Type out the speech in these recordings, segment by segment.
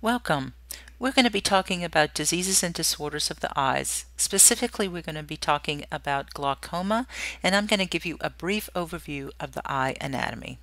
Welcome. We're going to be talking about diseases and disorders of the eyes. Specifically, we're going to be talking about glaucoma, and I'm going to give you a brief overview of the eye anatomy.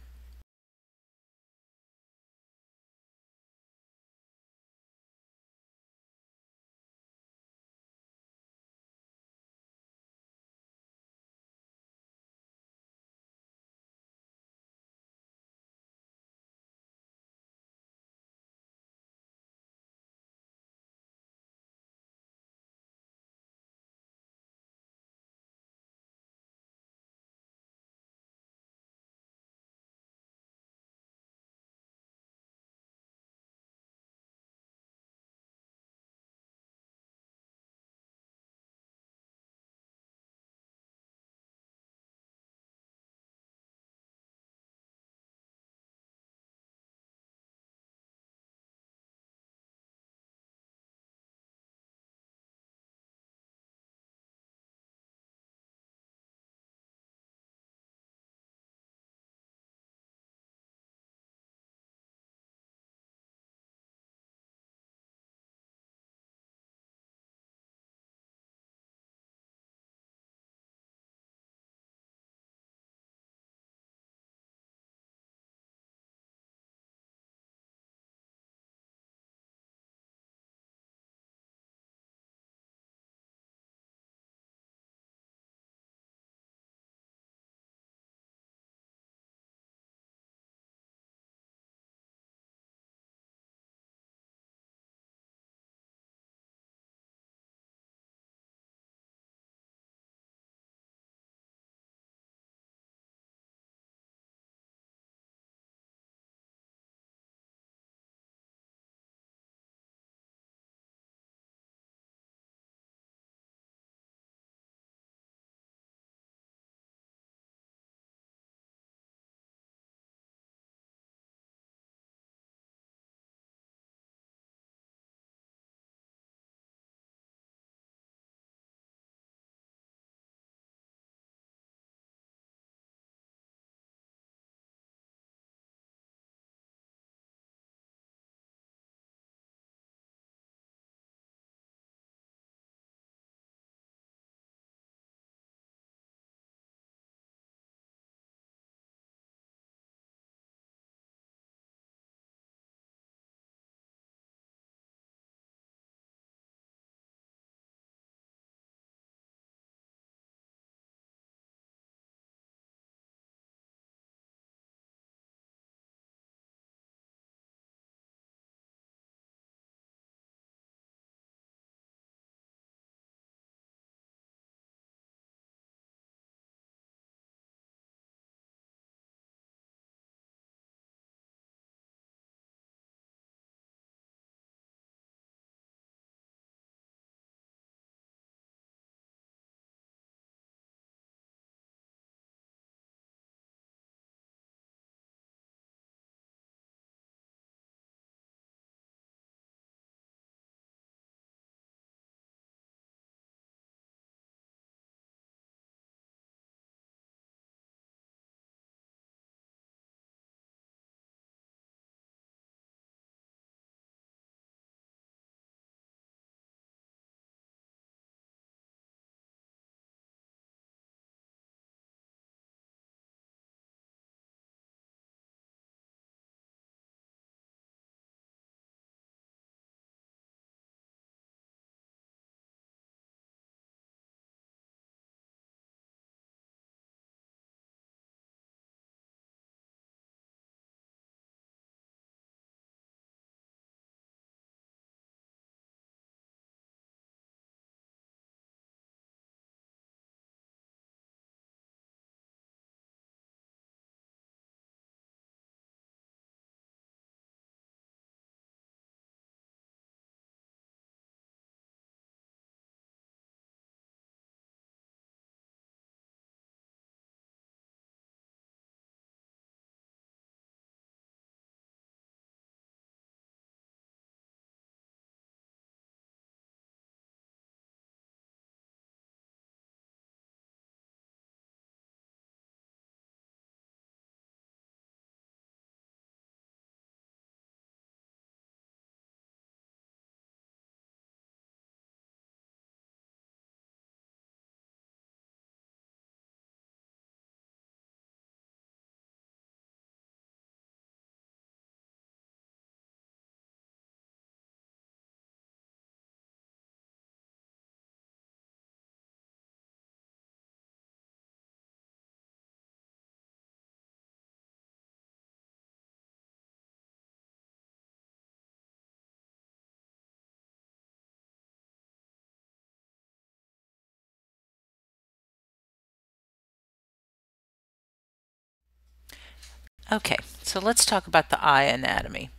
Okay, so let's talk about the eye anatomy.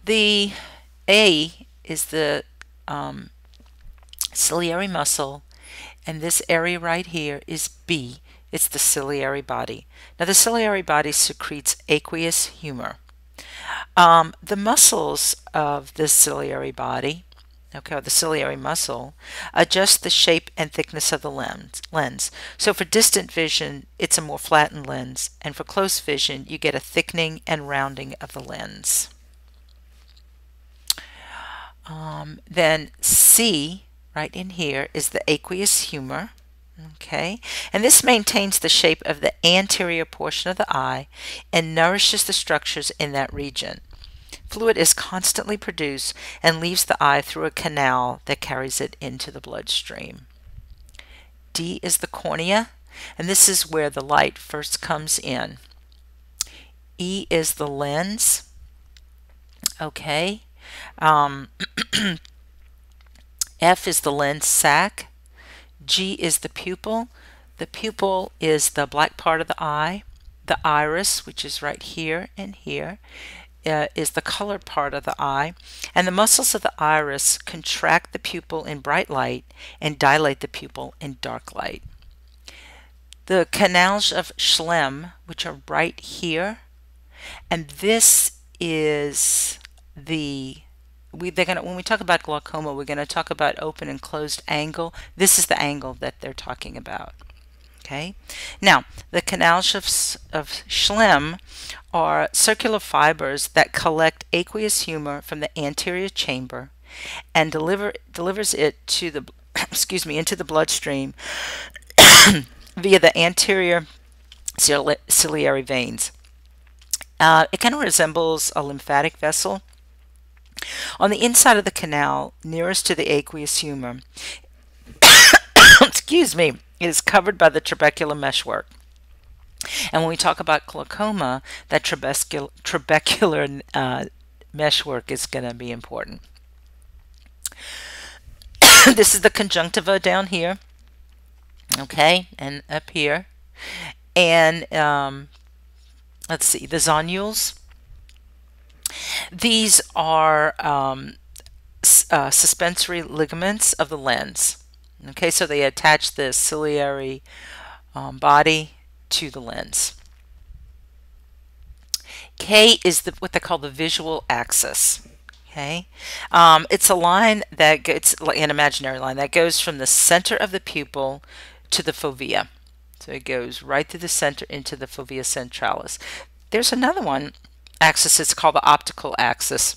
The A is the ciliary muscle, and this area right here is B. It's the ciliary body. Now the ciliary body secretes aqueous humor. The muscles of the ciliary body, okay, or the ciliary muscle, adjust the shape and thickness of the lens. So for distant vision, it's a more flattened lens, and for close vision, you get a thickening and rounding of the lens. Then C, right in here, is the aqueous humor. Okay, and this maintains the shape of the anterior portion of the eye and nourishes the structures in that region. Fluid is constantly produced and leaves the eye through a canal that carries it into the bloodstream. D is the cornea, and this is where the light first comes in. E is the lens. Okay. F is the lens sac. G is the pupil. The pupil is the black part of the eye. The iris, which is right here and here, is the colored part of the eye. And the muscles of the iris contract the pupil in bright light and dilate the pupil in dark light. The canals of Schlemm, which are right here, and this is the when we talk about glaucoma, we're going to talk about open and closed angle. This is the angle that they're talking about. Okay. Now, the canals of Schlemm are circular fibers that collect aqueous humor from the anterior chamber and delivers it to the into the bloodstream via the anterior ciliary veins. It kind of resembles a lymphatic vessel. On the inside of the canal, nearest to the aqueous humor, excuse me, it is covered by the trabecular meshwork. And when we talk about glaucoma, that trabecular meshwork is going to be important. This is the conjunctiva down here, okay, and up here. And let's see, the zonules. These are suspensory ligaments of the lens. Okay, so they attach the ciliary body to the lens. K is what they call the visual axis. Okay, it's a line that it's an imaginary line that goes from the center of the pupil to the fovea. So it goes right through the center into the fovea centralis. There's another one axis, it's called the optical axis,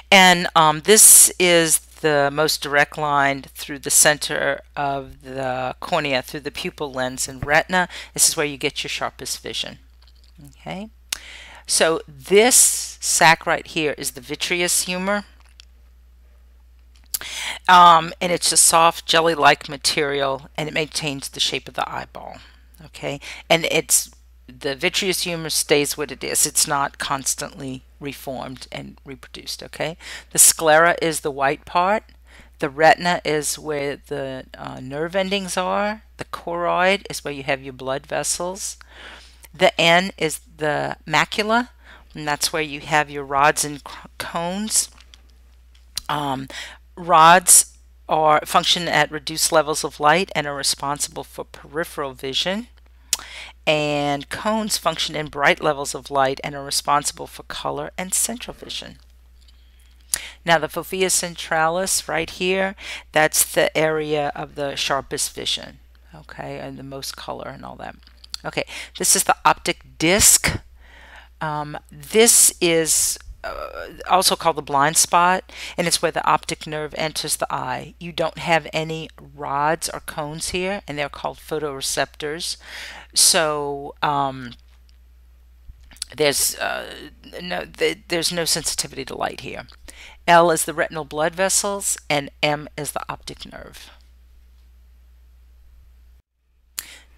and this is the most direct line through the center of the cornea, through the pupil lens and retina. This is where you get your sharpest vision. Okay, so this sac right here is the vitreous humor, and it's a soft jelly-like material, and it maintains the shape of the eyeball. Okay, and the vitreous humor stays what it is. It's not constantly reformed and reproduced. Okay, the sclera is the white part. The retina is where the nerve endings are. The choroid is where you have your blood vessels. The N is the macula, and that's where you have your rods and cones. Rods function at reduced levels of light and are responsible for peripheral vision. And cones function in bright levels of light and are responsible for color and central vision. Now the fovea centralis right here, that's the area of the sharpest vision, okay, and the most color and all that. Okay, this is the optic disc. This is also called the blind spot, and it's where the optic nerve enters the eye. You don't have any rods or cones here, and they're called photoreceptors. So there's no sensitivity to light here. L is the retinal blood vessels, and M is the optic nerve.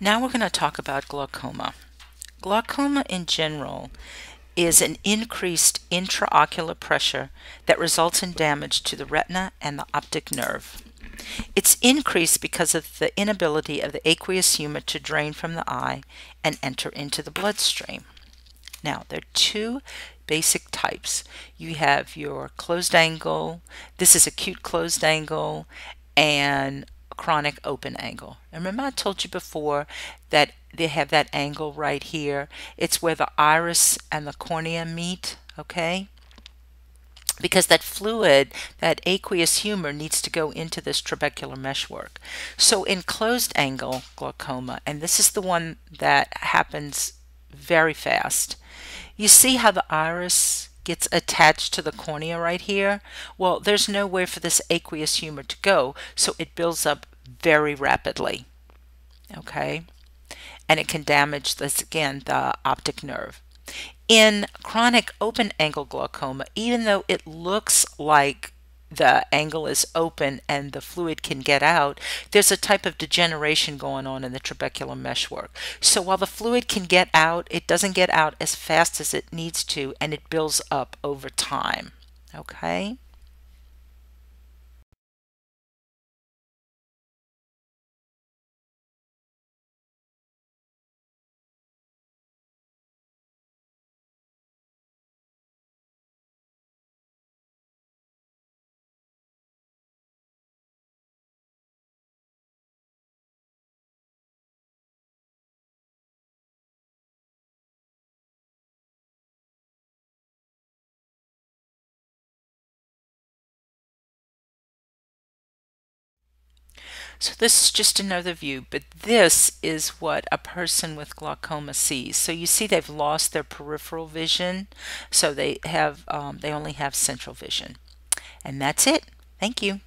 Now we're going to talk about glaucoma. Glaucoma in general is an increased intraocular pressure that results in damage to the retina and the optic nerve. It's increased because of the inability of the aqueous humor to drain from the eye and enter into the bloodstream. Now, there are two basic types. You have your closed angle, this is acute closed angle, and chronic open angle. And remember I told you before that they have that angle right here. It's where the iris and the cornea meet, okay? Because that fluid, that aqueous humor, needs to go into this trabecular meshwork. So in closed angle glaucoma, and this is the one that happens very fast, you see how the iris gets attached to the cornea right here? Well, there's nowhere for this aqueous humor to go, so it builds up very rapidly, okay? And it can damage this, again, the optic nerve. In chronic open angle glaucoma, even though it looks like the angle is open and the fluid can get out, there's a type of degeneration going on in the trabecular meshwork. So while the fluid can get out, it doesn't get out as fast as it needs to, and it builds up over time. Okay? So this is just another view, but this is what a person with glaucoma sees. So you see they've lost their peripheral vision, so they only have central vision. And that's it. Thank you.